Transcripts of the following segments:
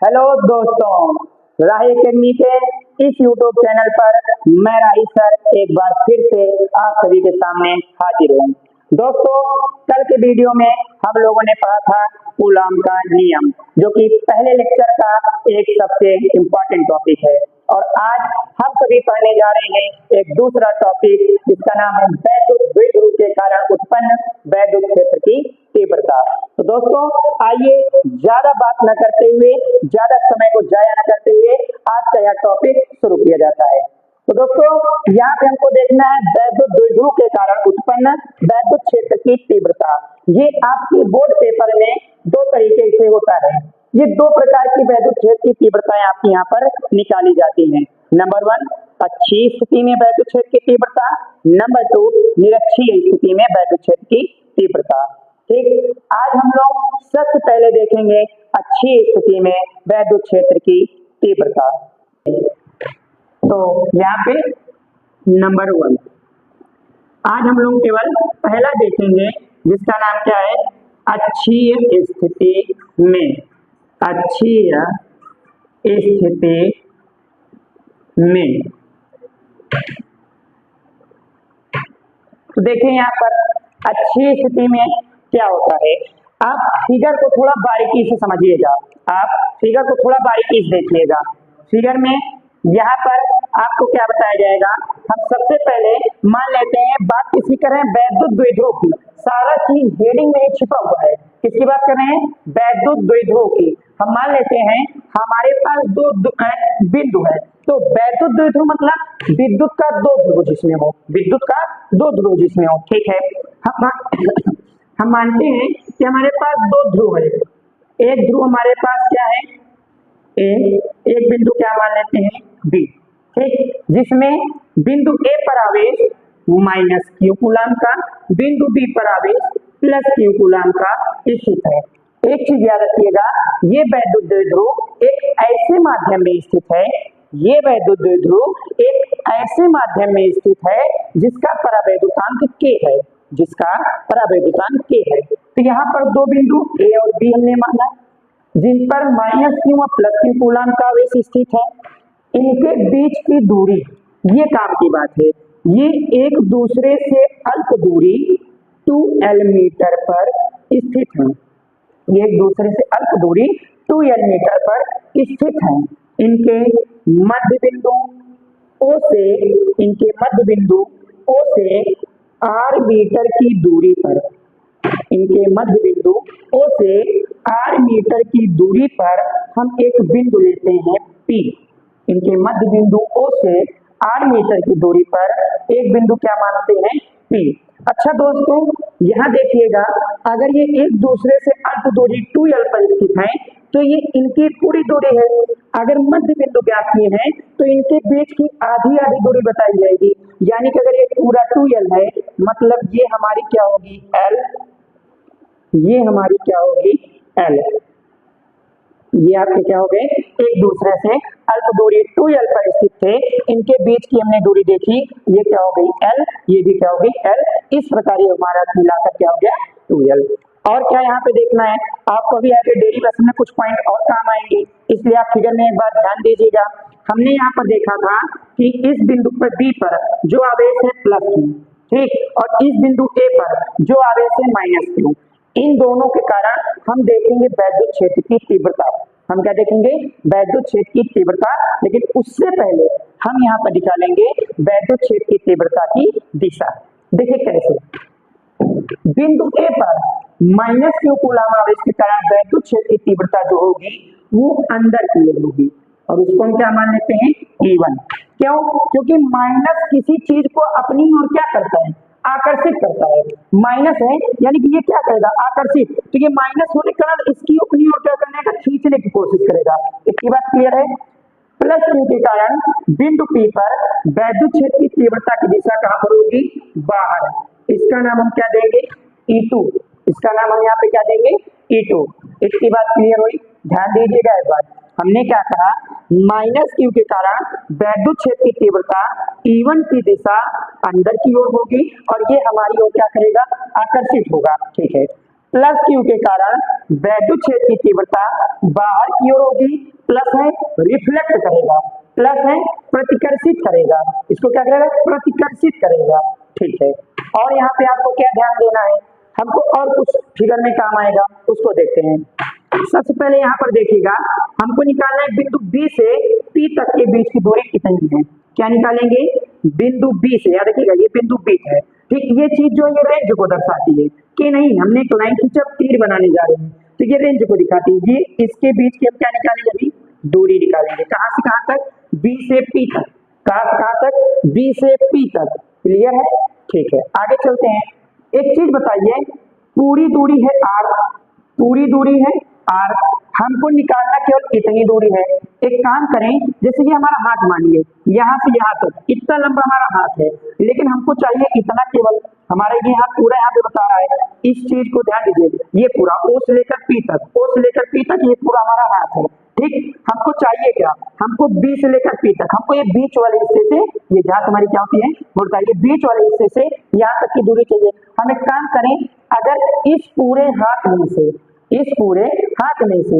Hello दोस्तों, राही academy के इस यूट्यूब चैनल पर मैं राही सर एक बार फिर से आप सभी के सामने हाजिर हूँ। दोस्तों, कल के वीडियो में हम लोगों ने पढ़ा था कूलॉम का नियम, जो कि पहले लेक्चर का एक सबसे इम्पोर्टेंट टॉपिक है। और आज हम सभी पढ़ने जा रहे हैं एक दूसरा टॉपिक, जिसका नाम है वैद्युत द्विध्रुव के कारण उत्पन्न वैद्युत क्षेत्र की तीव्रता। तो दोस्तों, आइए ज्यादा बात न करते हुए, ज्यादा समय को जाया न करते हुए आज का यह टॉपिक शुरू किया जाता है। तो दोस्तों, यहाँ पे हमको देखना है वैद्युत द्विध्रुव के कारण उत्पन्न वैद्युत क्षेत्र की तीव्रता। ये आपके बोर्ड पेपर में दो तरीके से होता है। ये दो प्रकार की वैद्युत क्षेत्र की तीव्रताएं आपके यहाँ पर निकाली जाती हैं। नंबर 1, अक्षीय स्थिति में वैद्युत क्षेत्र की तीव्रता। नंबर 2, निरक्षीय स्थिति में वैद्युत क्षेत्र की तीव्रता। ठीक, आज हम लोग सबसे पहले देखेंगे अक्षीय स्थिति में वैद्युत क्षेत्र की तीव्रता। तो यहाँ पे नंबर 1, आज हम लोग केवल पहला देखेंगे, जिसका नाम क्या है, अक्षीय स्थिति में। अक्षीय स्थिति में तो देखिए यहाँ पर अक्षीय स्थिति में क्या होता है। आप फिगर को थोड़ा बारीकी से समझिएगा। आप फिगर को थोड़ा बारीकी से देखिएगा। फिगर में यहाँ पर आपको क्या बताया जाएगा। हम सबसे पहले मान लेते हैं, बात किसी कर रहे हैं वैद्युत द्विध्रुव की। सारा चीज हेडिंग में ही छिपा हुआ है। किसकी बात कर रहे हैं? वैद्युत द्विध्रुव की। हम मान लेते हैं हमारे पास दो बिंदु है। तो वैद्युत द्विध्रुव मतलब विद्युत का दो ध्रुव जिसमें हो, विद्युत का दो ध्रुव जिसमें हो। ठीक है, हम मानते हैं कि हमारे पास दो ध्रुव है। एक ध्रुव हमारे पास क्या है, एक बिंदु क्या मान लेते हैं, बी। ठीक, जिसमें बिंदु ए पर आवेश माइनस क्यू कूलम का, बिंदु बी पर आवेश प्लस क्यू कूलम का स्थित है। एक चीज याद रखिएगा, ये वैद्युत द्विध्रुव एक ऐसे माध्यम में स्थित है, ये वैद्युत द्विध्रुव एक ऐसे माध्यम में स्थित है जिसका परावैद्युतांक k है, जिसका परावैद्युतांक k है। तो यहाँ पर दो बिंदु ए और बी हमने माना, जिन पर माइनस क्यू और प्लस क्यू कूलम का आवेश स्थित है। इनके बीच की दूरी, ये काम की बात है, ये एक दूसरे से अल्प दूरी 2l मीटर पर स्थित है। ये एक दूसरे से अल्प दूरी 2l मीटर पर स्थित है। इनके मध्य बिंदु O से, इनके मध्य बिंदु O से r मीटर की दूरी पर, इनके मध्य बिंदु O से r मीटर की दूरी पर हम एक बिंदु लेते हैं P। इनके मध्य बिंदु O से r मीटर की दूरी पर एक बिंदु क्या मानते हैं, P। अच्छा दोस्तों, यहाँ देखिएगा, अगर ये एक दूसरे से अल्प दूरी 2l पर स्थित है, तो ये इनकी पूरी दूरी है। अगर मध्य बिंदु ज्ञात किए हैं, तो इनके बीच की आधी आधी दूरी बताई जाएगी। यानी कि अगर ये पूरा 2l है, मतलब ये हमारी क्या होगी, l। ये हमारी क्या होगी, l। ये आपके क्या हो गए, एक दूसरे से अल्प दूरी 2l पर स्थित थे, इनके बीच की हमने दूरी देखी, ये क्या हो गई, l। ये भी क्या हो गई, l। इस प्रकार ये हमारा मिलाकर क्या हो गया, 2l। और क्या यहाँ पे देखना है आपको, अभी आगे डेरिवेशन में कुछ पॉइंट और काम आएंगे, इसलिए आप फिगर में एक बार ध्यान दीजिएगा। हमने यहाँ पर देखा था कि इस बिंदु पर बी पर जो आवेश है प्लस क्यू, ठीक, और इस बिंदु ए पर जो आवेश है माइनस क्यू, इन दोनों के कारण हम देखेंगे वैद्युत क्षेत्र की तीव्रता। हम क्या देखेंगे, वैद्युत क्षेत्र की तीव्रता। लेकिन उससे पहले हम यहाँ पर निकालेंगे वैद्युत क्षेत्र की तीव्रता की दिशा। देखिए कैसे, बिंदु ए पर माइनस क्यू कूलम आवेश के कारण वैद्युत क्षेत्र की तीव्रता जो होगी वो अंदर की ओर होगी, और उसको हम क्या मान लेते हैं, E1। क्यों? क्योंकि माइनस किसी चीज को अपनी ओर क्या करता है, आकर्षित करता है। माइनस है यानी कि ये क्या करेगा, आकर्षित। तो ये माइनस होने के कारण इसकी अपनी ओर क्या करने का, खींचने की कोशिश करेगा। इतनी बात क्लियर है। प्लस क्यू के कारण बिंदु P पर वैद्युत क्षेत्र की तीव्रता की दिशा कहां पर होगी, बाहर। इसका नाम हम क्या देंगे, E2। इसका नाम हम यहाँ पे क्या देंगे, E2। इतनी बात क्लियर हुई, ध्यान दीजिएगा एक बात। हमने क्या कहा, माइनस क्यू के कारण वैद्युत क्षेत्र की तीव्रता E1 की दिशा अंदर की ओर होगी, और ये हमारी ओर क्या करेगा, आकर्षित होगा। ठीक है, प्लस क्यू के कारण वैद्युत क्षेत्र की तीव्रता बाहर की ओर होगी, प्लस है रिफ्लेक्ट करेगा, प्लस है प्रतिकर्षित करेगा, इसको क्या करेगा, प्रतिकर्षित करेगा, ठीक है। और यहाँ पे आपको क्या ध्यान देना है, हमको और कुछ फिगर में काम आएगा, उसको देखते हैं। सबसे पहले यहाँ पर देखिएगा, हमको निकालना है बिंदु बी से पी तक के बीच की दूरी कितनी है। क्या निकालेंगे, बिंदु बी से, याद रखिएगा ये बिंदु बी है, ठीक। ये चीज जो ये रेंज को दर्शाती है कि नहीं, हमने एक लाइन खींचा, तीर बनाने जा रहे हैं, तो ये रेंज को दिखाती है। ये इसके बीच की हम क्या निकालेंगे, अभी दूरी निकालेंगे, कहां से कहां तक, बी से पी तक, कहां से कहां तक, बी से पी तक, क्लियर है, ठीक है। आगे चलते हैं, एक चीज बताइए, पूरी दूरी है आर, पूरी दूरी है आर, हमको निकालना केवल इतनी दूरी है। एक काम करें, जैसे कि हमारा हाथ मानिए यहाँ से यहाँ तक इतना लंबा हमारा हाथ है, लेकिन हमको चाहिए इतना, केवल हमारा ये हाथ पूरा यहाँ पे बता रहा है, इस चीज को ध्यान दीजिए, ये पूरा ओ से लेकर पी तक, ओ से लेकर पी तक ये पूरा हमारा हाथ है, ठीक। हमको चाहिए क्या, हमको बी से लेकर पी तक, हमको ये बीच वाले हिस्से से, ये जहां हमारी क्या होती है बोलता है, ये बीच वाले हिस्से से यहाँ तक की दूरी चाहिए। हम एक काम करें, अगर इस पूरे हाथ में से, इस पूरे हाथ में से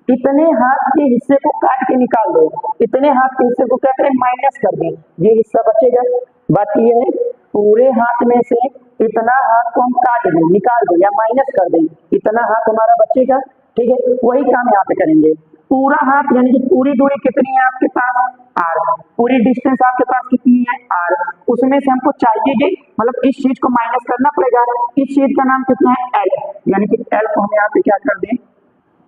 इतने हाथ के हिस्से को काट के निकाल दो, इतने हाथ के हिस्से को क्या करें, माइनस कर दें, ये हिस्सा बचेगा। बात ये है, पूरे हाथ में से इतना हाथ को हम काट दें, निकाल दें या माइनस कर दें, इतना हाथ हमारा बचेगा, ठीक है। वही काम यहाँ पे करेंगे, पूरा हाथ यानी कि पूरी दूरी कितनी है आपके पास, आर, पूरी डिस्टेंस आपके पास कितनी है, आर, उसमें से हमको चाहिए ये, मतलब इस चीज को माइनस करना पड़ेगा, इस चीज का नाम कितना है, एल, यानी कि एल को हम यहाँ पे क्या कर दें,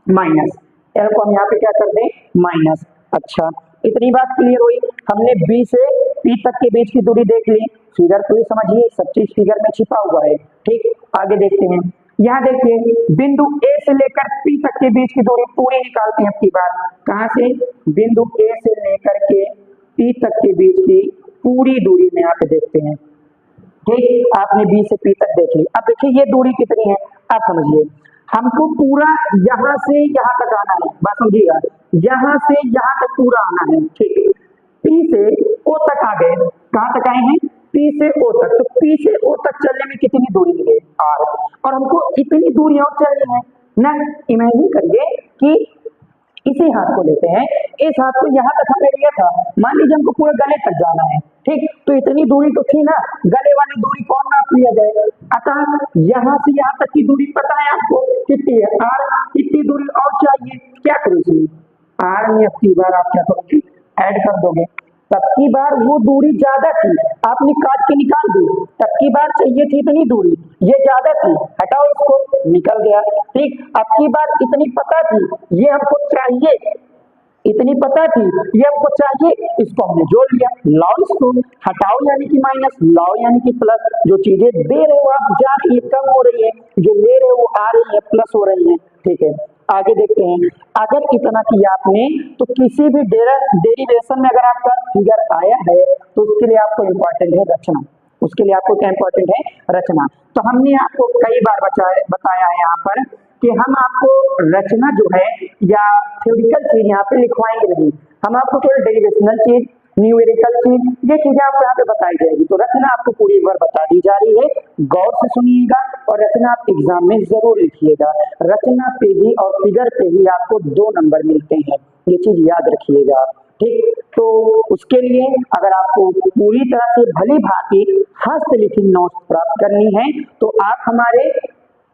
माइनस, एल को हम यहाँ पे क्या कर दें, माइनस। अच्छा, इतनी बात क्लियर हुई, हमने बी से पी तक के बीच की दूरी देख ली, फिगर को ही समझिए, सब चीज फिगर में छिपा हुआ है, ठीक। आगे देखते हैं, यहाँ देखिए बिंदु ए से लेकर पी तक के बीच की दूरी पूरी निकालते हैं अब की बार, कहां से, बिंदु ए से लेकर के पी तक के बीच की पूरी दूरी में यहाँ पे देखते हैं, ठीक। आपने बी से पी तक देख ली, अब देखिए ये दूरी कितनी है, आप समझिए, हमको पूरा यहां से यहां तक आना है, बात समझिएगा, यहां से यहां तक पूरा आना है, ठीक। पी से ओ तक आ गए, कहां तक आए हैं, पी से ओ तक, तो पी से ओ तक चलने में कितनी दूरी है, आर, और हमको इतनी दूरी और चलनी है ना। इमेजिन करिए कि इसी हाथ को लेते हैं, इस हाथ को यहाँ तक हमने लिया था, मान लीजिए हमको पूरे गले तक जाना है, ठीक। तो इतनी दूरी तो थी ना, गले वाली दूरी कौन नाप लिया जाए, अतः यहाँ से यहाँ तक की दूरी पता है आपको कितनी है, आर, इतनी दूरी और चाहिए, क्या करोगे, आर में अब की बार आप क्या करोगे, ऐड कर दोगे, तब की बार वो दूरी ज्यादा थी, आपने काट के निकाल दी, तब की बार चाहिए थी इतनी दूरी, ये ज्यादा थी, हटाओ इसको, निकल गया, ठीक। अब की बार इतनी पता थी, ये हमको चाहिए, इतनी पता थी, ये हमको चाहिए, इसको हमने जोड़ लिया, लाओ इसको, हटाओ यानी कि माइनस, लाओ यानी कि प्लस, जो चीजें दे रहे हो आप जा रही है, कम हो रही है, जो ले रहे हो आ रही है, प्लस हो रही है, ठीक है। आगे देखते हैं, अगर इतना किया आपने तो किसी भी डेरिवेशन में अगर आपका फिगर आया है तो उसके लिए आपको इंपॉर्टेंट है रचना, उसके लिए आपको क्या इंपॉर्टेंट है, रचना। तो हमने आपको कई बार बताया है यहाँ पर कि हम आपको रचना जो है या थ्योरिकल चीज यहाँ पे लिखवाएंगे नहीं, हम आपको केवल डेरिवेशनल चीज, न्यूमेरिकल चीज, ये चीजें आपको यहाँ पे बताई जाएगी। तो रचना आपको पूरी एक बार बता दी जा रही है, गौर से सुनिएगा और रचना आप एग्जाम में जरूर लिखिएगा। रचना पे ही और फिगर पे ही आपको 2 नंबर मिलते हैं, ये चीज याद रखिएगा, ठीक। तो उसके लिए अगर आपको पूरी तरह से भली भांति हस्तलिखित नोट्स प्राप्त करनी है तो आप हमारे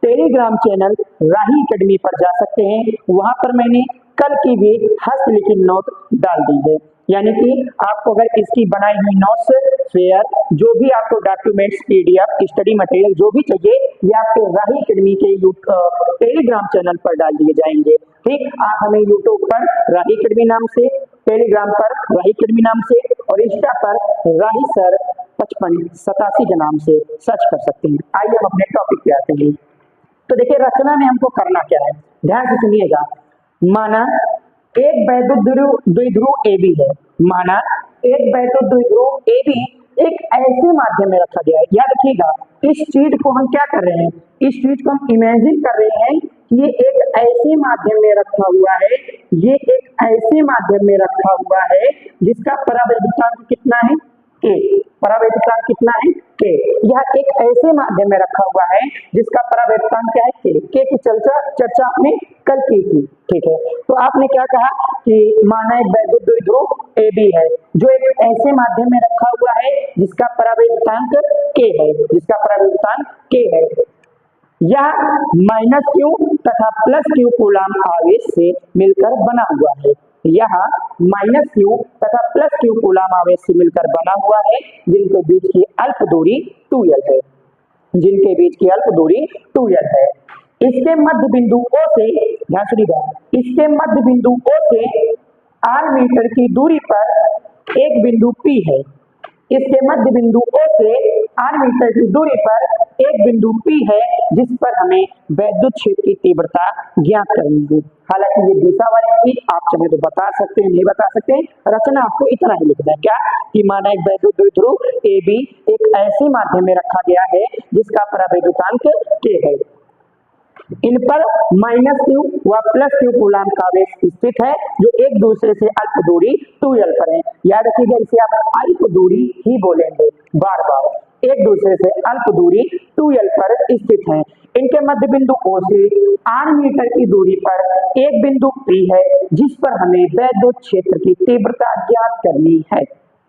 टेलीग्राम चैनल राही एकेडमी पर जा सकते हैं, वहां पर मैंने कल की भी हस्तलिखित नोट डाल दी है, यानी कि आपको अगर इसकी बनाई हुई नोट्स, फेयर, जो भी आपको डॉक्यूमेंट्स, पीडीएफ, स्टडी मटेरियल जो भी चाहिए, ये आपको राही एकेडमी के टेलीग्राम चैनल पर डाल दिए जाएंगे, ठीक। आप हमें यूट्यूब पर राही एकेडमी नाम से, टेलीग्राम पर राही एकेडमी नाम से और इंस्टा पर राही सर 5587 के नाम से सर्च कर सकते हैं। आइए हम अपने टॉपिक पे आते हैं। तो देखिए रचना में हमको करना क्या है, ध्यान से सुनिएगा। माना एक वैद्युत द्विध्रुव AB है, माना एक वैद्युत द्विध्रुव AB एक ऐसे माध्यम में रखा गया है, याद रखिएगा, इस चीज को हम क्या कर रहे हैं, इस चीज को हम इमेजिन कर रहे हैं कि ये एक ऐसे माध्यम में रखा हुआ है, ये एक ऐसे माध्यम में रखा हुआ है जिसका परावैद्युतांक कितना है, A, परावैद्युतांक कितना है के। यह एक ऐसे माध्यम में रखा हुआ है जिसका परावैद्युतांक क्या है के की चर्चा आपने कल की थी, ठीक है। तो आपने क्या कहा कि माना एक वैद्युत द्विध्रुव AB है जो एक ऐसे माध्यम में रखा हुआ है जिसका परावैद्युतांक के है, जिसका परावैद्युतांक के है। यह -q तथा +q कूलाम आवेश से मिलकर बना हुआ है। यह -q तथा +q कूलाम आवेश से मिलकर बना हुआ है जिनके बीच की अल्प दूरी 2l है, जिनके बीच की अल्प दूरी 2l है। इसके मध्य बिंदु O से, ध्यान सुनिएगा, इसके मध्य बिंदु O से r मीटर की दूरी पर एक बिंदु P है। इसके मध्य बिंदु O से r मीटर की दूरी पर एक बिंदु P है जिस पर हमें वैद्युत क्षेत्र की तीव्रता ज्ञात करनी है। हालांकि ये दिशा वाली चीज आप चाहे तो बता सकते हैं, नहीं बता सकते, रचना आपको इतना ही लिखना है, क्या कि माना एक वैद्युत द्विध्रुव AB एक ऐसे माध्यम में रखा गया है जिसका परावैद्युतांक K है। इन पर -q व +q कूलाम का आवेश स्थित है जो एक दूसरे से अल्प दूरी 2l पर है। याद रखिएगा, इसे आप अल्प दूरी ही बोलेंगे बार बार, एक दूसरे से अल्प दूरी 2l पर स्थित है। इनके मध्य बिंदु O से r मीटर की दूरी पर एक बिंदु P है जिस पर हमें वैद्युत क्षेत्र की तीव्रता ज्ञात करनी है।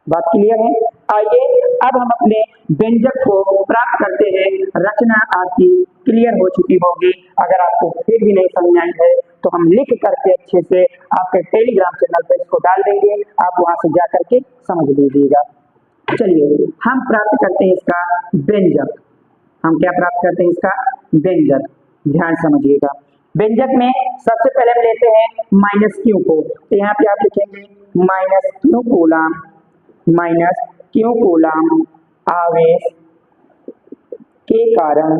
बात क्लियर है? आइए अब हम अपने व्यंजक को प्राप्त करते हैं। रचना आपकी क्लियर हो चुकी होगी। अगर आपको फिर भी नहीं समझ आई है तो हम लिख करके अच्छे से आपके टेलीग्राम चैनल पर इसको डाल देंगे, आप वहां से जा करके समझ लीजिएगा। चलिए हम प्राप्त करते हैं इसका व्यंजक। हम क्या प्राप्त करते हैं? इसका व्यंजक। ध्यान समझिएगा, व्यंजक में सबसे पहले हम लेते हैं -q को, तो यहाँ पे आप लिखेंगे -q कूलाम, -q कूलाम आवेश के कारण,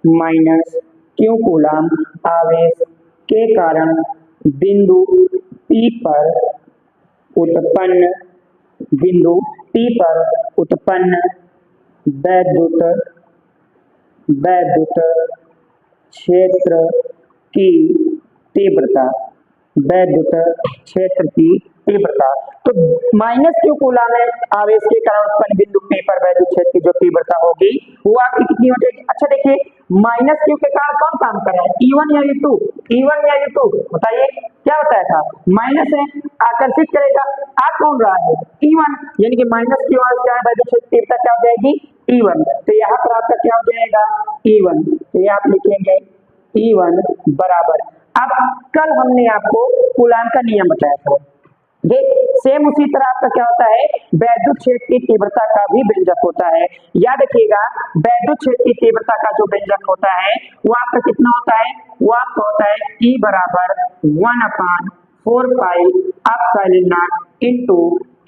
-q कूलाम आवेश के कारण बिंदु P पर उत्पन्न, बिंदु P पर उत्पन्न वैद्युत क्षेत्र की तीव्रता, वैद्युत क्षेत्र की तीव्रता। तो -q कूलाम आवेश के कारण उत्पन्न बिंदु P पर वैद्युत क्षेत्र की जो तीव्रता होगी वो आपकी कितनी हो जाएगी? अच्छा देखिए, -q के कारण कौन काम कर रहा है? E1 या E2? E1 या E2 बताइए, क्या बताया था? माइनस है, आकर्षित करेगा, आ कौन रहा है? E1, यानी कि -q क्या है? वैद्युत क्षेत्र की तीव्रता क्या हो जाएगी? E1। तो यहाँ पर आपका क्या हो जाएगा? E1। तो ये आप लिखेंगे E1 बराबर, अब कल हमने आपको कूलाम का नियम बताया था, सेम उसी तरह आपका क्या होता है? वैद्युत क्षेत्र की तीव्रता का भी व्यंजक होता है। याद रखिएगा, वैद्युत क्षेत्र की तीव्रता का जो व्यंजक होता है वो आपका कितना होता है? वो आपका होता है E बराबर 1/4 pi epsilon not into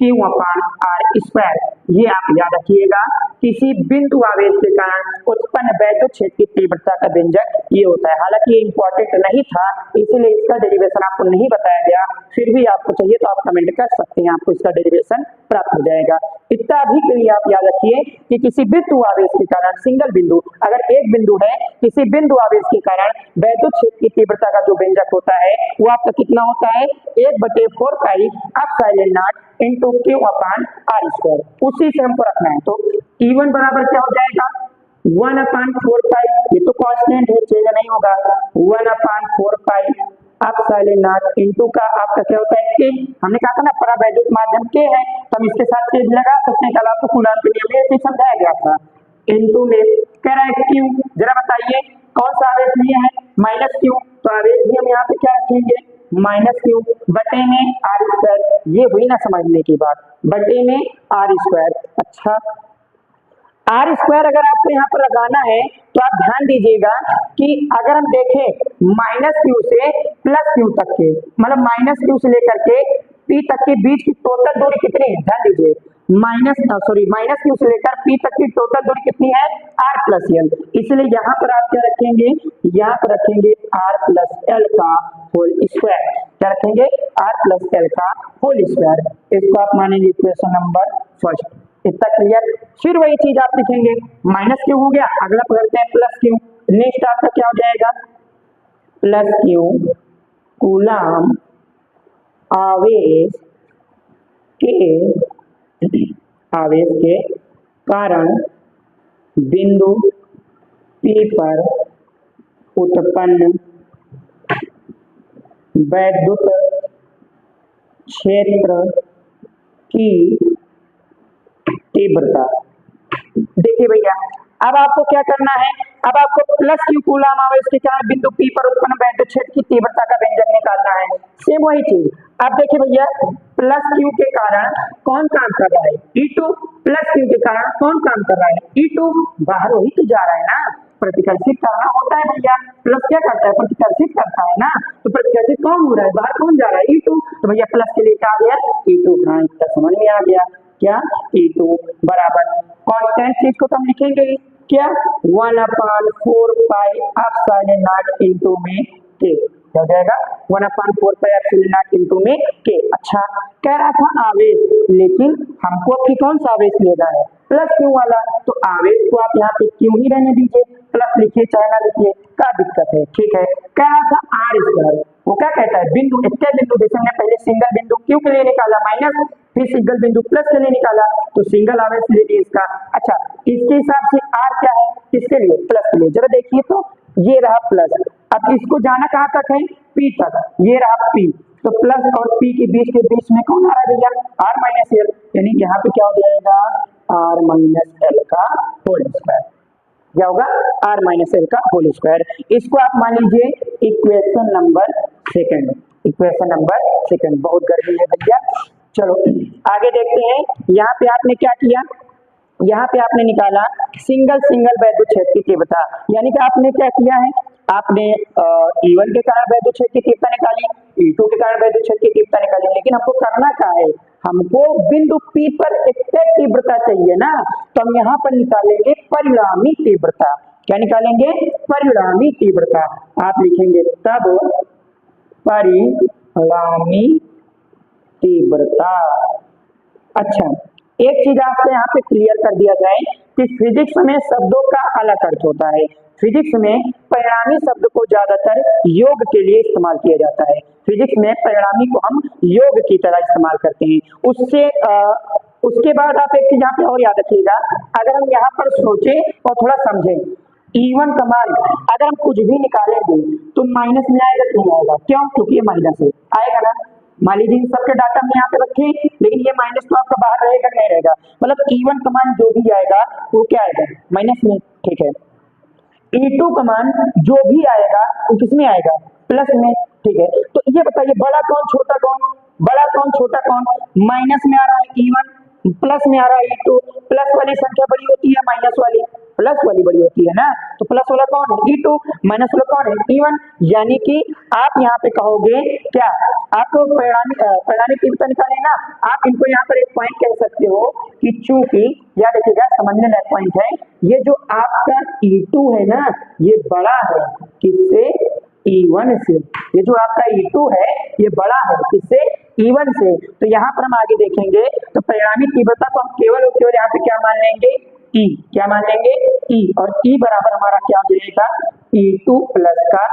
Q/r²। ये आप याद रखिएगा, किसी बिंदु आवेश के कारण उत्पन्न वैद्युत क्षेत्र की तीव्रता का व्यंजक ये होता है। हालांकि ये इंपॉर्टेंट नहीं था इसीलिए इसका डेरिवेशन आपको नहीं बताया गया, फिर भी आपको चाहिए तो आप कमेंट कर सकते हैं, आपको इसका डेरिवेशन प्राप्त हो जाएगा। इतना भी के लिए आप याद रखिए कि किसी बिंदु आवेश के कारण, सिंगल बिंदु, अगर एक बिंदु है, किसी बिंदु आवेश के कारण वैद्युत क्षेत्र की तीव्रता का जो व्यंजक होता है वो आपका कितना होता है? 1/4 pi epsilon not into Q/r²। उसी से हमको रखना है। तो E1 बराबर क्या हो जाएगा? 1/4 पाई, ये तो कांस्टेंट है, चेंज नहीं होगा, 1/4 पाई एप्सिलॉन नॉट इनटू का आपका क्या होता है? K। हमने कहा था ना परावैद्युत माध्यम K है, तो हम इसके साथ K लगा सकते हैं, कल आपको कूलाम के नियम में समझाया गया था। इनटू में कह रहा है Q, जरा बताइए कौन सा आवेश लिया है? -q, तो आवेश भी हम यहाँ पे क्या रखेंगे? -q बटे में r²। ये हुई ना समझने की बात, बटे में r²। अच्छा, r² अगर आपको यहाँ पर लगाना है तो आप ध्यान दीजिएगा कि अगर हम देखें -q से +q तक के, मतलब -q से लेकर के P तक के बीच की टोटल दूरी कितनी है? ध्यान दीजिए, -q से लेकर P तक की टोटल दूरी कितनी है? r+l। इसलिए यहाँ पर आप क्या रखेंगे? यहाँ पर रखेंगे r+l का होल स्क्वायर। क्या रखेंगे? r+l का होल स्क्वायर। इसको आप मानेंगे इक्वेशन नंबर फर्स्ट। इतना क्लियर? फिर वही चीज आप लिखेंगे, -q हो गया, अगला पकड़ते हैं +q। नेक्स्ट आपका क्या हो जाएगा? +q कूलाम आवेश के आवेश के कारण बिंदु P पर उत्पन्न वैद्युत क्षेत्र की तीव्रता। देखिए भैया, अब आपको क्या करना है, अब आपको प्लस क्यू कूलम आवेश के कारण बिंदु P पर उत्पन्न वैद्युत क्षेत्र की तीव्रता का व्यंजक निकालना है। सेम वही चीज। अब देखिए भैया, प्लस क्यू के कारण कौन काम कर रहा है, E2। प्लस क्यू के कारण कौन काम कर रहा है, E2। बाहर वही तो जा रहा है ना, प्रतिकर्षित करना होता है भैया। प्लस क्या करता है, प्रतिकर्षित करता है ना, तो प्रतिकर्षित कौन हो रहा है, बाहर कौन जा रहा है, E2। तो भैया प्लस के लिए क्या आ गया, E2। हाँ, इतना समझ में आ गया क्या, E2 बराबर कांस्टेंट चीज को हम लिखेंगे क्या, 1/4 पाई एप्सिलॉन नॉट इनटू में के। क्या हो जाएगा, 1/4 पाई एप्सिलॉन नॉट इनटू में के। अच्छा, कह रहा था आवेश, लेकिन हमको अब कौन सा आवेश लेना है, प्लस क्यू वाला। तो आवेश को आप यहाँ पे क्यों ही रहने दीजिए, प्लस लिखिए चाहे ना लिखिए, क्या दिक्कत है, ठीक है। कह रहा था आर स्क्वायर, वो क्या कहता है, बिंदु इतने बिंदु, जैसे हमने पहले सिंगल बिंदु क्यू के लिए निकाला माइनस, फिर सिंगल बिंदु प्लस के लिए निकाला, तो सिंगल आवेश ले लिए इसका। अच्छा, इसके हिसाब से आर क्या है, किसके लिए, प्लस के लिए। जरा देखिए तो, ये रहा प्लस, अब इसको जाना कहाँ तक है, पी तक, ये रहा पी। तो प्लस और पी के बीच में कौन आ रहा है भैया, आर माइनस एल, यानी यहाँ पे क्या हो जाएगा, आर माइनस एल का होल स्क्वायर। क्या होगा, आर माइनस एल का होल स्क्वायर। इसको आप मान लीजिए equation number second, equation number second. बहुत गर्मी है भैया, चलो आगे देखते हैं। यहाँ पे आपने क्या किया, यहाँ पे आपने निकाला सिंगल वैद्युत क्षेत्र की तीव्रता, यानी कि आपने क्या किया है, आपने E1 के कारण वैद्युत क्षेत्र की तीव्रता निकाली, E2 के कारण वैद्युत क्षेत्र की तीव्रता निकाली, लेकिन हमको करना क्या है, हमको बिंदु P पर एग्जैक्ट तीव्रता चाहिए ना, तो हम यहाँ पर निकालेंगे परिणामी तीव्रता। क्या निकालेंगे, परिणामी तीव्रता। आप लिखेंगे तब परिणामी तीव्रता। अच्छा, एक चीज आपको यहाँ पे क्लियर कर दिया जाए कि फिजिक्स में शब्दों का अलग अर्थ होता है। फिजिक्स में परिणामी शब्द को ज्यादातर योग के लिए इस्तेमाल किया जाता है। फिजिक्स में परिणामी को हम योग की तरह इस्तेमाल करते हैं। उसके बाद आप एक चीज यहाँ पे और याद रखिएगा, अगर हम यहाँ पर सोचे और थोड़ा समझें, E1 का मान अगर हम कुछ भी निकालेंगे तो माइनस में आएगा कि नहीं आएगा, क्यों, क्योंकि ये माइनस है, आएगा ना। मान लीजिए इन सबके डाटा हम यहाँ पे रखें, लेकिन ये माइनस तो आपका बाहर रहेगा नहीं रहेगा, मतलब E1 का मान जो भी आएगा वो क्या आएगा, माइनस में, ठीक है। E2 का मान जो भी आएगा वो किस में आएगा, प्लस में, ठीक है। तो ये बताइए बड़ा कौन छोटा कौन, बड़ा कौन छोटा कौन, माइनस में आ रहा है E1, प्लस में आ रहा है E2। प्लस वाली संख्या बड़ी होती है माइनस वाली, प्लस वाली बड़ी होती है ना, तो प्लस वाला कौन है E2, माइनस वाला कौन है E1। यानी कि आप यहाँ पे कहोगे क्या, आपको परिणामी तीव्रता निकाले ना, आप इनको यहाँ पर एक पॉइंट कह सकते हो कि चूंकि, याद रखिएगा समझने लायक पॉइंट है, ये जो आपका E2 है ना, ये बड़ा है किससे, E1 से। ये जो आपका E2 है ये बड़ा है किससे, E1 से। तो यहाँ पर हम आगे देखेंगे तो परिणामी तीव्रता को हम केवल और केवल यहाँ पे क्या मान लेंगे, E। क्या मान लेंगे, E। और E बराबर हमारा क्या हो जाएगा, E2 प्लस का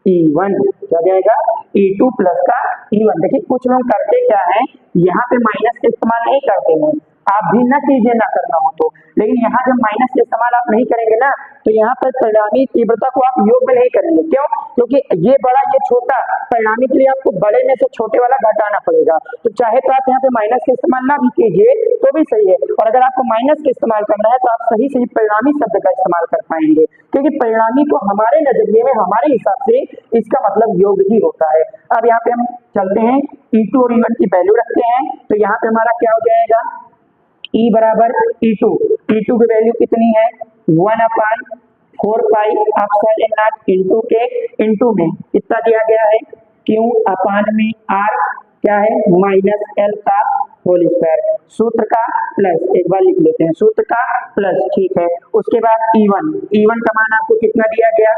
E1। क्या जाएगा, E2 प्लस का E1। देखिए कुछ लोग करते क्या है, यहाँ पे माइनस का इस्तेमाल नहीं करते हैं, आप भी ना कीजिए ना करना हो तो, लेकिन यहाँ जब माइनस का इस्तेमाल आप नहीं करेंगे ना, तो यहाँ पर परिणामी तीव्रता को आप योग में नहीं करेंगे। क्यों, क्योंकि ये बड़ा ये छोटा, परिणामी के लिए आपको बड़े में से छोटे वाला घटाना पड़ेगा। तो चाहे तो आप यहाँ पे माइनस का इस्तेमाल ना भी कीजिए तो भी सही है, और अगर आपको माइनस का इस्तेमाल करना है तो आप सही सही परिणामी शब्द का इस्तेमाल कर पाएंगे, क्योंकि परिणामी को हमारे नजरिए में हमारे हिसाब से इसका मतलब योग ही होता है। अब यहाँ पे हम चलते हैं, E2 और E1 की वैल्यू रखते हैं, तो यहाँ पे हमारा क्या हो जाएगा, E बराबर E2, E2 की वैल्यू कितनी है, 1/4 पाई एप्सिलॉन नॉट इनटू के, इनटू में कितना दिया गया है, Q अपान में R क्या है, माइनस L का होल स्क्वायर। सूत्र का प्लस, एक बार लिख लेते हैं, सूत्र का प्लस, ठीक है। उसके बाद E1 का मान आपको कितना दिया गया,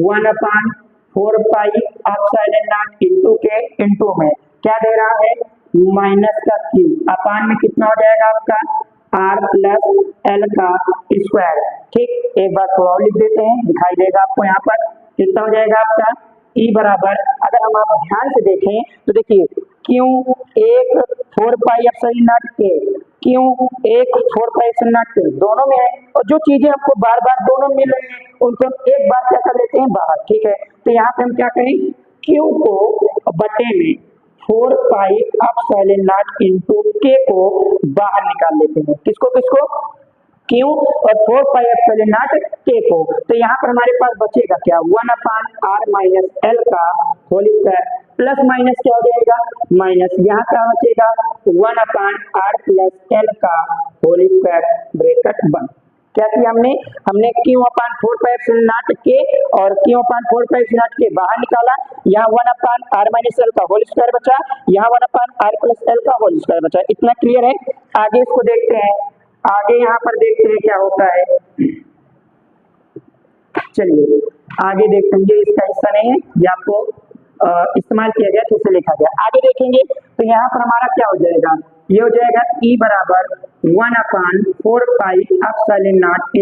1/4 पाई एप्सिलॉन नॉट इनटू के, इनटू में क्या दे रहा है, माइनस का Q अपान में कितना हो जाएगा आपका R प्लस L का स्क्वायर। ठीक, एक बार थोड़ा और लिख देते हैं, दिखाई देगा आपको यहाँ पर कितना हो जाएगा आपका E बराबर, अगर हम आप ध्यान से देखें तो देखिए क्यों एक 4 पाई एप्सिलॉन नॉट के, क्यों एक 4 पाई एप्सिलॉन नॉट के, दोनों में है। और जो चीजें हमको बार बार दोनों मिल रही हैं उनको हम एक बार क्या कर लेते हैं बाहर, ठीक है। तो यहाँ पे हम क्या करें, क्यू को बटे में 4 पाई एप्सिलॉन नॉट इंटू के को बाहर निकाल लेते हैं। किसको किसको, क्यू और 4 पाई एप्सिलॉन नॉट के को। तो यहाँ पर हमारे पास बचेगा क्या, 1 अपान आर माइनस एल का होल स्क्वायर प्लस माइनस क्या हो जाएगा माइनस, यहाँ क्या बचेगा 1 अपान आर प्लस एल का होल स्क्वायर ब्रैकेट बंद। क्या किया हमने Q upon 4 pi epsilon not के और Q upon 4 pi epsilon not के बाहर निकाला, यहाँ 1 अपान आर माइनस एल का होल स्क्वायर बचा, यहाँ 1 अपान आर प्लस एल का होल स्क्वायर बचा। इतना क्लियर है। आगे इसको देखते हैं, आगे यहाँ पर देखते हैं क्या होता है। चलिए आगे देखते हैं, ये इसका हिस्सा नहीं है, ये आपको इस्तेमाल किया गया तो इसे लिखा गया। आगे देखेंगे तो यहाँ पर हमारा क्या हो जाएगा, ये हो जाएगा ई बराबर 1 अपान 4 पाई एप्सिलॉन नॉट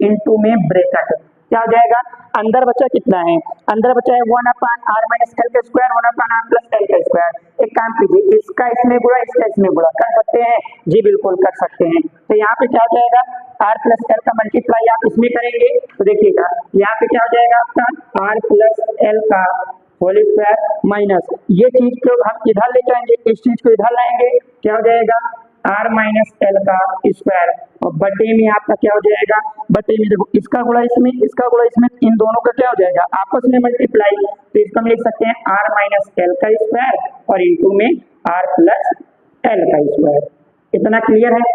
इंटू में ब्रैकेट क्या हो जाएगा, अंदर बचा कितना है, अंदर बचा है 1 अपान आर माइनस एल का square 1 upon r plus l का स्क्वायर। एक काम कीजिए, इसका इसमें गुणा इसका इसमें गुणा कर सकते हैं जी, बिल्कुल कर सकते हैं। तो यहाँ पे क्या हो जाएगा, आर प्लस एल का मल्टीप्लाई आप इसमें करेंगे तो देखिएगा यहाँ पे क्या हो जाएगा आपका आर प्लस एल का होल स्क्वायर माइनस ये चीज को हम इधर ले जाएंगे, इस चीज को इधर लाएंगे, क्या हो जाएगा आर माइनस एल का स्क्वायर और बटे में आपका क्या हो जाएगा, बटे में देखो इसका गुणा इसमें इसका गुणा इसमें, इन दोनों का क्या हो जाएगा आपस में मल्टीप्लाई। तो इसको हम लिख सकते हैं आर माइनस एल का स्क्वायर और इंटू में आर प्लस एल का स्क्वायर। इतना क्लियर है।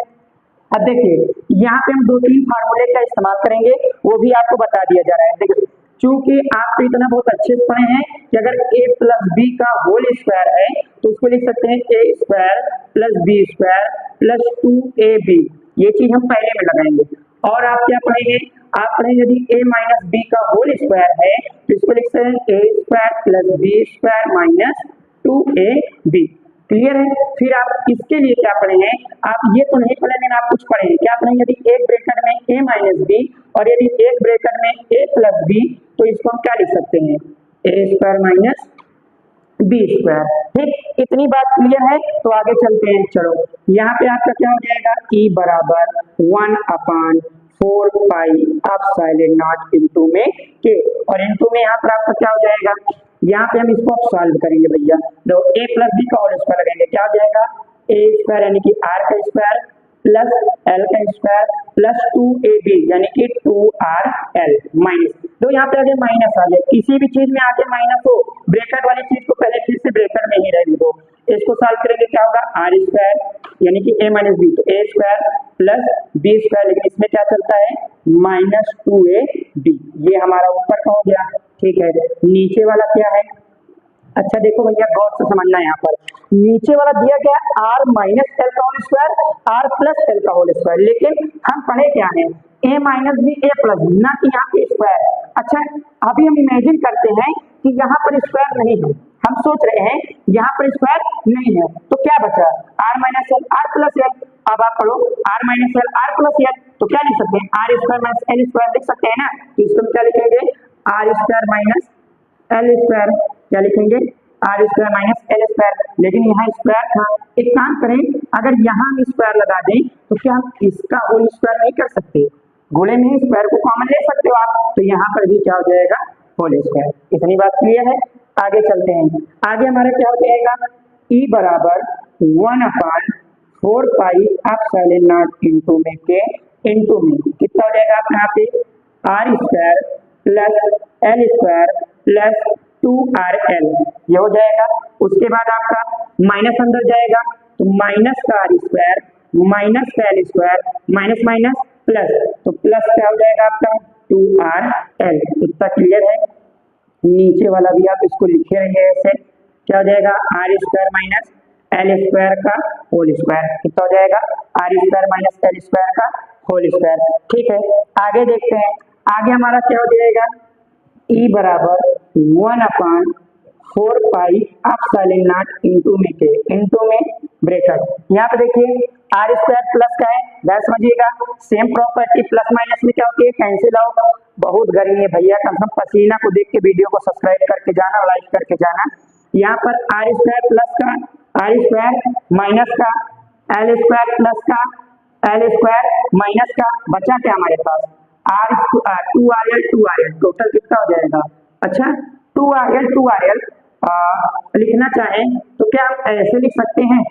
अब देखिए यहाँ पे हम 2-3 फार्मूले का इस्तेमाल करेंगे, वो भी आपको बता दिया जा रहा है। देखिए चूंकि आप तो इतना बहुत अच्छे से पढ़े हैं कि अगर a प्लस बी का होल स्क्वायर है तो उसको लिख सकते हैं a square plus b square plus 2ab, ये चीज हम पहले में लगाएंगे। और आप क्या पढ़ेंगे, आप पढ़ेंगे यदि a माइनस बी का होल स्क्वायर है तो इसको लिख सकते हैं a square plus b square minus 2ab। Clear है। फिर आप इसके लिए क्या पढ़ेंगे, आप ये तो नहीं पढ़े लेकिन आप कुछ पढ़ेंगे, क्या पढ़ेंगे, यदि एक ब्रैकेट में a माइनस बी और यदि एक ब्रैकेट में a प्लस बी तो इसको हम क्या लिख सकते हैं a square minus b square. ठीक, इतनी बात क्लियर है। तो आगे चलते हैं। चलो यहाँ पे आपका क्या हो जाएगा, e बराबर 1 अपान 4 पाई एप्सिलॉन नॉट इंटू में के और इंटू में यहाँ पर आपका क्या हो जाएगा, यहाँ पे हम इसको सॉल्व करेंगे भैया, तो a प्लस बी का होल स्क्वायर लगाएंगे, क्या हो जाएगा a स्क्वायर यानी कि r का स्क्वायर प्लस l का स्क्वायर प्लस 2ab यानी कि 2rl माइनस, तो यहाँ पे आगे माइनस आ जाए, किसी भी चीज में आगे माइनस हो ब्रैकेट वाली चीज को पहले फिर से ब्रैकेट में ही रहने दो। इसको सॉल्व करेंगे क्या होगा r स्क्वायर यानी कि a माइनस बी, तो a square plus b square, लेकिन इसमें क्या चलता है माइनस 2ab, ये हमारा ऊपर का हो गया। ठीक है, नीचे वाला क्या है, अच्छा देखो भैया गौर से समझना है, यहाँ पर नीचे वाला दिया गया आर माइनस एल का whole square r plus l का होल स्क्वायर, लेकिन हम पढ़े क्या है a minus b a plus b, ना कि यहाँ पे स्क्वायर। अच्छा अभी हम इमेजिन करते हैं कि यहाँ पर स्क्वायर नहीं है, हम सोच रहे हैं यहाँ पर स्क्वायर नहीं है, तो क्या बचा r minus l r plus l. अब आप पढ़ो r minus l r plus l, तो क्या लिख सकते हैं r square minus l square लिख सकते हैं ना, तो इसको हम क्या लिखेंगे r square minus l square, क्या लिखेंगे r square minus l square, लेकिन यहाँ स्क्वायर था। एक काम करें, अगर यहाँ हम स्क्वायर लगा दें तो क्या हम इसका होल स्क्वायर नहीं कर सकते, गोले में ही स्क्वायर को कॉमन ले सकते हो आप, तो यहाँ पर भी क्या हो जाएगा होल स्क्वायर। इतनी बात क्लियर है। आगे चलते हैं, आगे हमारा क्या हो जाएगा e बराबर 1 अपान 4 पाई एप्सिलॉन नॉट इंटू में के इंटू में कितना हो जाएगा आपका यहाँ पे r square plus l square plus 2rl, ये हो जाएगा। उसके बाद आपका माइनस अंदर जाएगा तो माइनस का आर स्क्वायर माइनस का L square minus minus plus, तो प्लस क्या हो जाएगा आपका 2rl। इतना क्लियर है। नीचे वाला भी आप इसको लिखे रहेंगे ऐसे, क्या हो जाएगा r square minus l square का होल स्क्वायर, कितना हो जाएगा r square minus l square का होल स्क्वायर। ठीक है, आगे देखते हैं, आगे हमारा क्या हो जाएगा e बराबर 1 अपान 4 पाई एप्सिलॉन नॉट इंटू में के इंटू में ब्रैकेट, यहाँ पे देखिए आर स्क्वायर प्लस का है, वह समझिएगा सेम प्रॉपर्टी प्लस माइनस में क्या होती है कैंसिल आउट। बहुत गर्मी है भैया, कम से कम पसीना को देख के वीडियो को सब्सक्राइब करके जाना, लाइक करके जाना। यहाँ पर आर स्क्वायर प्लस का आर स्क्वायर माइनस का एल स्क्वायर प्लस का एल स्क्वायर माइनस का, बचा क्या हमारे पास आर 2RL टोटल कितना हो जाएगा। अच्छा 2RL लिखना चाहें तो क्या आप ऐसे लिख सकते हैं,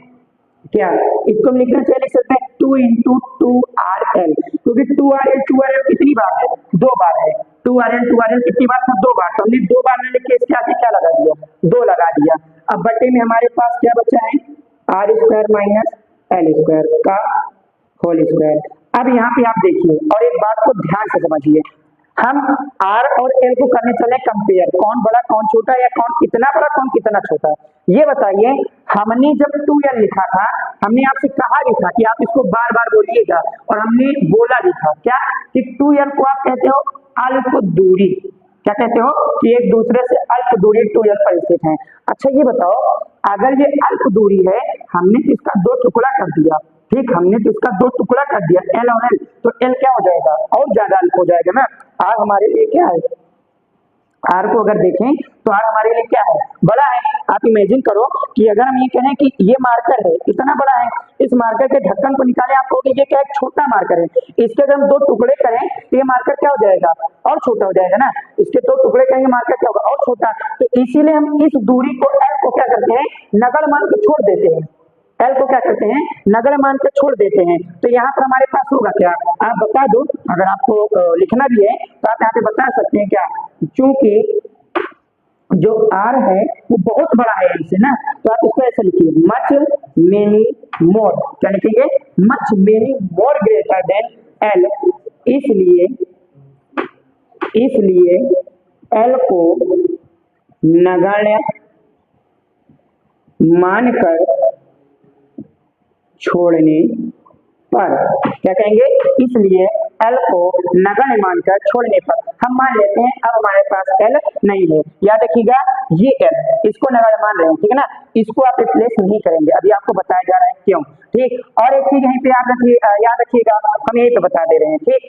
क्या इसको हम लिखना चाहिए, लिख सकते हैं 2 इंटू 2RL, क्योंकि 2RL कितनी बार है, 2 बार है। 2RL कितनी बार था, 2 बार, तो हमने 2 बार लेके इसके आगे क्या लगा दिया, 2 लगा दिया। अब बटे में हमारे पास क्या बचा है, r square minus l square का होल स्क्वायर। अब यहाँ पे आप देखिए और एक बात को ध्यान से समझिए, हम आर और एल को करने चले कंपेयर, कौन बड़ा कौन छोटा या कौन कितना बड़ा कौन कितना छोटा। ये बताइए, हमने जब 2L लिखा था हमने आपसे कहा भी था कि आप इसको बार बार बोलिएगा, और हमने बोला भी था क्या कि 2L को आप कहते हो अल्प दूरी, क्या कहते हो कि एक दूसरे से अल्प दूरी 2L पर स्थित है। अच्छा ये बताओ, अगर ये अल्प दूरी है, हमने इसका 2 टुकड़ा कर दिया, ठीक, हमने तो इसका 2 टुकड़ा कर दिया L और L, तो L क्या हो जाएगा, और ज्यादा अल्प हो जाएगा ना। R हमारे लिए क्या है, R को अगर देखें तो R हमारे लिए क्या है, बड़ा है। आप इमेजिन करो कि अगर हम ये कहें कि ये मार्कर है इतना बड़ा है, इस मार्कर के ढक्कन को निकाले, आप कहोगे ये क्या एक छोटा मार्कर है, इसके अगर हम 2 टुकड़े करें तो ये मार्कर क्या हो जाएगा, और छोटा हो जाएगा ना। इसके 2 टुकड़े करेंगे मार्कर क्या होगा, और छोटा। तो इसीलिए हम इस दूरी को L को क्या करते हैं, नगण्य मान को छोड़ देते हैं, L को क्या करते हैं, नगण्य मान को छोड़ देते हैं। तो यहाँ पर हमारे पास होगा क्या, आप बता दो, अगर आपको लिखना भी है तो आप यहाँ पे बता सकते हैं क्या, चूंकि जो R है वो बहुत बड़ा है L से ना, तो आप इसको ऐसे लिखिए मच मेनी मोर, क्या लिखेंगे, much many more greater than L, इसलिए L को नगण्य मानकर छोड़ने पर, क्या कहेंगे, इसलिए L को नगण्य मानकर छोड़ने पर हम मान लेते हैं अब हमारे पास L नहीं है। याद रखिएगा ये L, इसको नगण्य मान रहे हैं, ठीक है ना, इसको आप रिप्लेस नहीं करेंगे, अभी आपको बताया जा रहा है क्यों, ठीक। और एक चीज यहीं पे याद रखिएगा, हम यही पे बता दे रहे हैं, ठीक।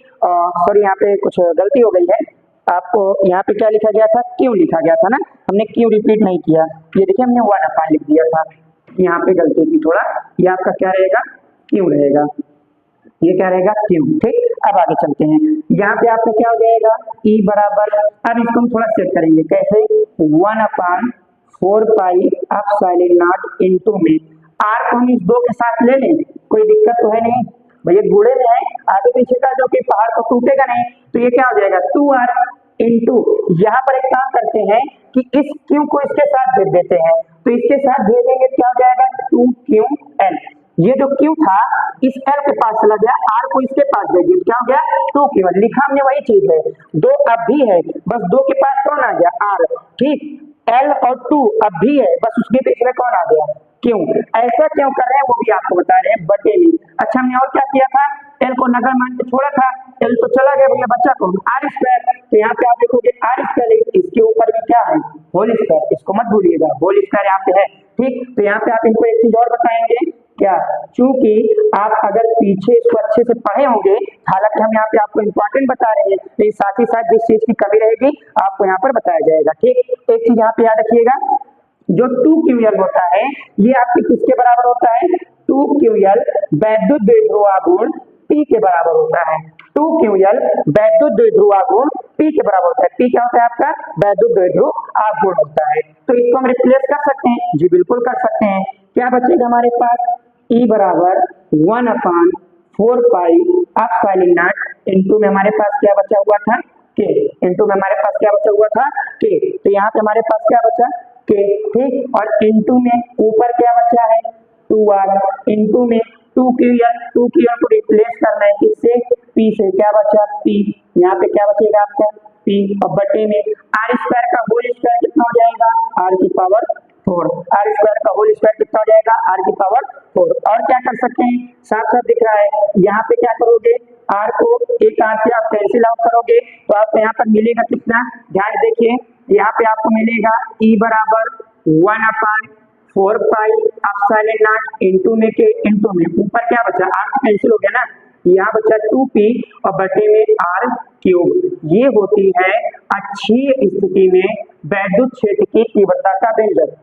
सॉरी यहाँ पे कुछ गलती हो गई है, आपको यहाँ पे क्या लिखा गया था, क्यों लिखा गया था ना, हमने क्यों रिपीट नहीं किया, ये देखिए हमने 1 लिख दिया था, यहाँ पे गलती थी थोड़ा, ये आपका क्या रहेगा, क्यों रहेगा, ये क्या रहेगा, क्यों, ठीक। अब आगे चलते हैं, यहाँ पे आपको क्या हो जाएगा, E बराबर, अब इसको हम थोड़ा सेट करेंगे कैसे, 1/4 पाई एप्सिलॉन नॉट इनटू में R को हम इस 2 के साथ ले लें, कोई दिक्कत तो है नहीं, भैया गुणे में है, आगे पीछे का जो कि पहाड़ को टूटेगा नहीं, तो ये क्या हो जाएगा 2R इंटू, यहाँ पर एक काम करते हैं कि इस Q को इसके साथ भेज देते हैं, तो इसके साथ भेजेंगे क्या हो जाएगा 2QL, ये जो Q था इस L के पास चला गया, R को इसके पास भेज दिया, क्या हो गया 2QL, लिखा हमने वही चीज है, 2 अब भी है, बस 2 के पास कौन आ गया R, ठीक, L और 2 अब भी है, बस उसके बीच में कौन आ गया, क्यों। ऐसा क्यों कर रहे हैं वो भी आपको बता रहे हैं, बटे में। अच्छा हमने और क्या किया था, L को नगण्य मान के छोड़ा था, L तो चला गया भैया, बच्चा को R स्क्वायर, तो यहाँ पे आप देखोगे R स्क्वायर, इसके ऊपर भी क्या है होल स्क्वायर, इसको मत भूलिएगा, होल स्क्वायर यहाँ पे है, ठीक। तो यहाँ पे आप इनको एक चीज और बताएंगे क्या, चूंकि आप अगर पीछे इसको अच्छे से पढ़े होंगे, हालांकि हम यहाँ पे आपको इंपॉर्टेंट बता रहे हैं, लेकिन साथ ही साथ जिस चीज की कमी रहेगी आपको यहाँ पर बताया जाएगा, ठीक। एक चीज यहाँ पे याद रखिएगा, जो 2QL होता है ये आपके किसके बराबर होता है, 2QL वैद्युत द्विध्रुव आघूर्ण P के बराबर होता है, 2QL वैद्युत द्विध्रुव आघूर्ण P के बराबर होता है, P क्या होता है आपका, वैद्युत द्विध्रुव आघूर्ण होता है। तो इसको हम रिप्लेस कर सकते हैं, जी बिल्कुल कर सकते हैं, क्या बचेगा हमारे पास, E बराबर 1/4 पाई एप्सिलॉन नॉट इनटू में हमारे पास क्या बचा हुआ था K, इनटू में हमारे पास क्या बचा हुआ था K, तो यहाँ पे हमारे पास क्या बचा K, ठीक, और इनटू में ऊपर क्या बचा है 2R, इनटू में 2QL को रिप्लेस करना है किससे, P से, क्या बचा P, यहाँ पे क्या बचेगा आपका P, और बटे में R स्क्वायर का होल स्क्वायर कितना हो जाएगा, R की पावर 4, R स्क्वायर का होल स्क्वायर कितना हो जाएगा, R की पावर 4। और क्या कर सकते हैं, साफ साफ दिख रहा है, यहाँ पे क्या करोगे, R को एक R से आप कैंसिल आउट करोगे तो आपको यहाँ पर मिलेगा कितना, ध्यान देखिए, यहाँ पे आपको मिलेगा E बराबर 1/4 पाई एप्सिलॉन नॉट इनटू में के, इनटू में ऊपर क्या बचा, R तो कैंसिल हो गया ना, यहाँ बचा 2P और बटे में R क्यूब। ये होती है अच्छी स्थिति में वैद्युत क्षेत्र की तीव्रता का व्यंजक।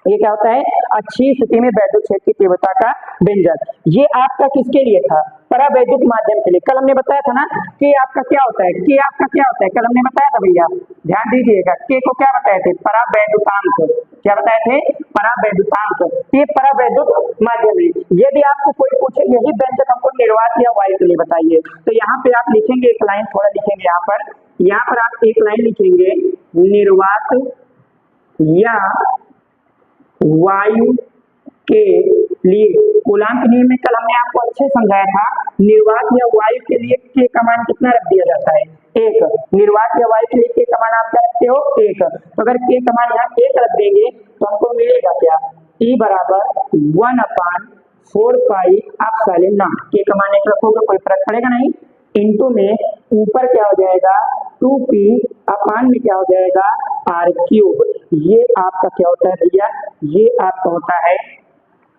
ये क्या होता है, अच्छी स्थिति में वैद्युत क्षेत्र की तीव्रता का व्यंजक। ये आपका किसके लिए था, परावैद्युत माध्यम के लिए। कल हमने बताया था ना कि आपका क्या होता है, कि आपका क्या होता है, कल हमने बताया था भैया, ध्यान दीजिएगा, के को क्या बताए थे, परावैद्युतांक। क्या बताए थे, परावैद्युतांक। ये परावैद्युत माध्यम है। यदि आपको कोई पूछे यही व्यंजक हमको निर्वात या वायु के लिए बताइए, तो यहाँ पे आप लिखेंगे एक लाइन, थोड़ा लिखेंगे यहाँ पर आप एक लाइन लिखेंगे, निर्वात या वायु के लिए। कूलाम्ब नियम में कल हमने आपको अच्छे समझाया था, निर्वात या वायु के लिए के का मान कितना रख दिया जाता है, 1। निर्वात या वायु के लिए के का मान आप क्या रखते हो, 1। तो अगर के का मान यहाँ 1 रख देंगे तो हमको मिलेगा क्या, E बराबर 1/4 पाई एप्सिलॉन नॉट। के का मान 1 रखोगे कोई फर्क पड़ेगा नहीं, इनटू में ऊपर क्या हो जाएगा 2p अपान में क्या हो जाएगा r³। ये आपका क्या होता है भैया, ये आपका होता है,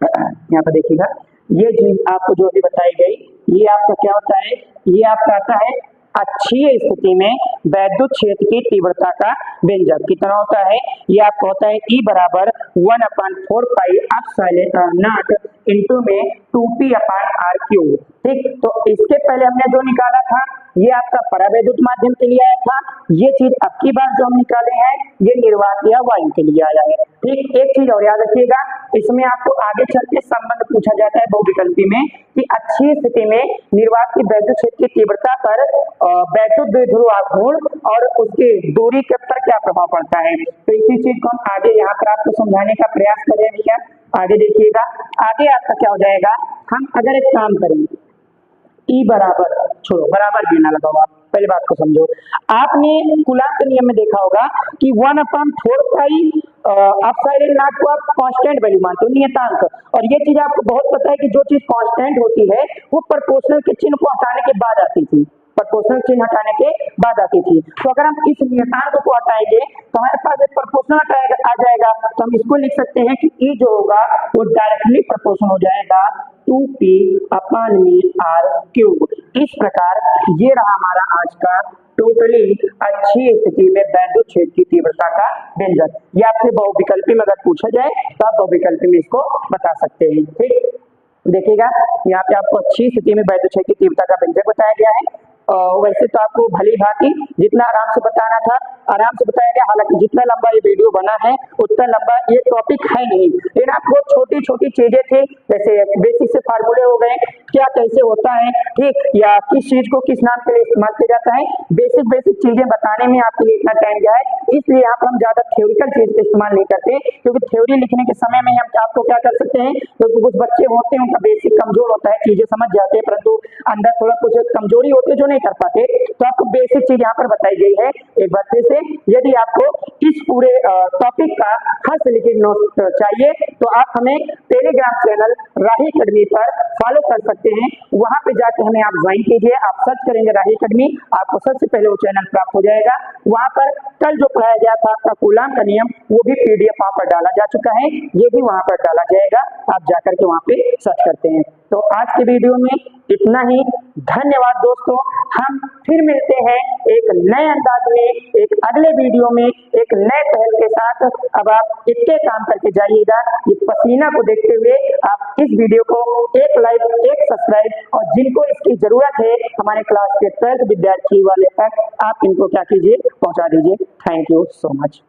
यहाँ पर देखिएगा, ये चीज आपको जो अभी बताई गई, ये आपका क्या होता है, ये आपका आता है अच्छी स्थिति में वैद्युत क्षेत्र की तीव्रता का व्यंजक। कितना होता है, ये आपका होता है E बराबर 1/4 पाई एप्सिलॉन नॉट इनटू में 2p अपान r³। ठीक, तो इसके पहले हमने जो निकाला था ये आपका परावैद्युत माध्यम के लिए आया था, ये चीज अब की बार जो हम निकाले हैं ये निर्वात या वायु के लिए आया है। ठीक, एक चीज और याद रखिएगा, इसमें आपको आगे चल के संबंध पूछा जाता है बहुविकल्पी में कि अच्छी स्थिति में निर्वात की वैद्युत क्षेत्र की तीव्रता पर वैद्युत द्विध्रुव आघूर्ण और उसके दूरी के पर क्या प्रभाव पड़ता है। तो इसी चीज को हम आगे यहाँ पर आपको समझाने का प्रयास कर रहे हैं। आगे देखिएगा, आगे आपका क्या हो जाएगा, हम अगर एक काम करें, E बराबर, छोड़ो बराबर भी ना लगाओ, आप पहले बात को समझो। आपने कूलाम्ब के नियम में देखा होगा कि 1/4 पाई एप्सिलॉन नॉट को आप कांस्टेंट वैल्यू मानते हो, नियतांक। और ये चीज आपको बहुत पता है कि जो चीज कांस्टेंट होती है वो प्रोपोर्शनल के चिन्ह को हटाने के बाद आती थी, प्रोपोर्शनल चिन्ह हटाने के बाद आती थी। तो अगर हम इस नियतांक को हटाएंगे तो हमारे पास एक प्रोपोर्शनल आ जाएगा, तो हम इसको लिख सकते हैं कि E जो होगा वो डायरेक्टली प्रोपोर्शनल हो जाएगा 2p अपान में r³। इस प्रकार ये रहा हमारा आज का टोटली अच्छी स्थिति में वैद्युत क्षेत्र की तीव्रता का व्यंजक। ये आपसे बहुविकल्पी में अगर पूछा जाए तो आप बहुविकल्पी में इसको बता सकते हैं। ठीक, देखिएगा यहाँ पे आपको अच्छी स्थिति में वैद्युत क्षेत्र की तीव्रता का व्यंजक बताया गया है। वैसे तो आपको भली भांति जितना आराम से बताना था आराम से बताया गया, हालांकि जितना लंबा ये वीडियो बना है उतना लंबा ये टॉपिक है नहीं, लेकिन आपको छोटी छोटी चीजें थी, जैसे बेसिक से फार्मूले हो गए, क्या कैसे होता है, ठीक, या किस चीज को किस नाम के लिए इस्तेमाल किया जाता है, बेसिक बेसिक चीजें बताने में आपके लिए इतना टाइम गया है। इसलिए यहाँ पर हम ज्यादा थ्योरिकल चीज का इस्तेमाल नहीं करते, क्योंकि थ्योरी लिखने के समय में हम आपको क्या कर सकते हैं, क्योंकि कुछ बच्चे होते हैं उनका बेसिक कमजोर होता है, चीजें समझ जाते हैं परंतु अंदर थोड़ा कुछ कमजोरी होती है जो नहीं कर पाते, तो आपको बेसिक चीज यहाँ पर बताई गई है। एक बार फिर से, यदि आपको इस पूरे टॉपिक का हस्तलिखित नोट चाहिए तो आप हमें टेलीग्राम चैनल राही अकेडमी पर फॉलो कर सकते हैं। वहां पे जाके हमें आप ज्वाइन कीजिए, आप सर्च करेंगे राही अकेडमी, आपको सबसे पहले वो चैनल प्राप्त हो जाएगा। वहां पर कल जो पढ़ाया गया था आपका कूलाम्ब का नियम, वो भी PDF वहां पर डाला जा चुका है, ये भी वहां पर डाला जाएगा, आप जाकर के वहां पे सर्च करते हैं। तो आज के वीडियो में इतना ही, धन्यवाद दोस्तों। हम फिर मिलते हैं एक नए अंदाज में, एक अगले वीडियो में, एक नए पहल के साथ। अब आप इतने काम करके जाइएगा, ये पसीना को देखते हुए आप इस वीडियो को एक लाइक, एक सब्सक्राइब, और जिनको इसकी जरूरत है हमारे क्लास के 12th विद्यार्थी वाले तक आप इनको क्या कीजिए, पहुंचा दीजिए। Thank you so much.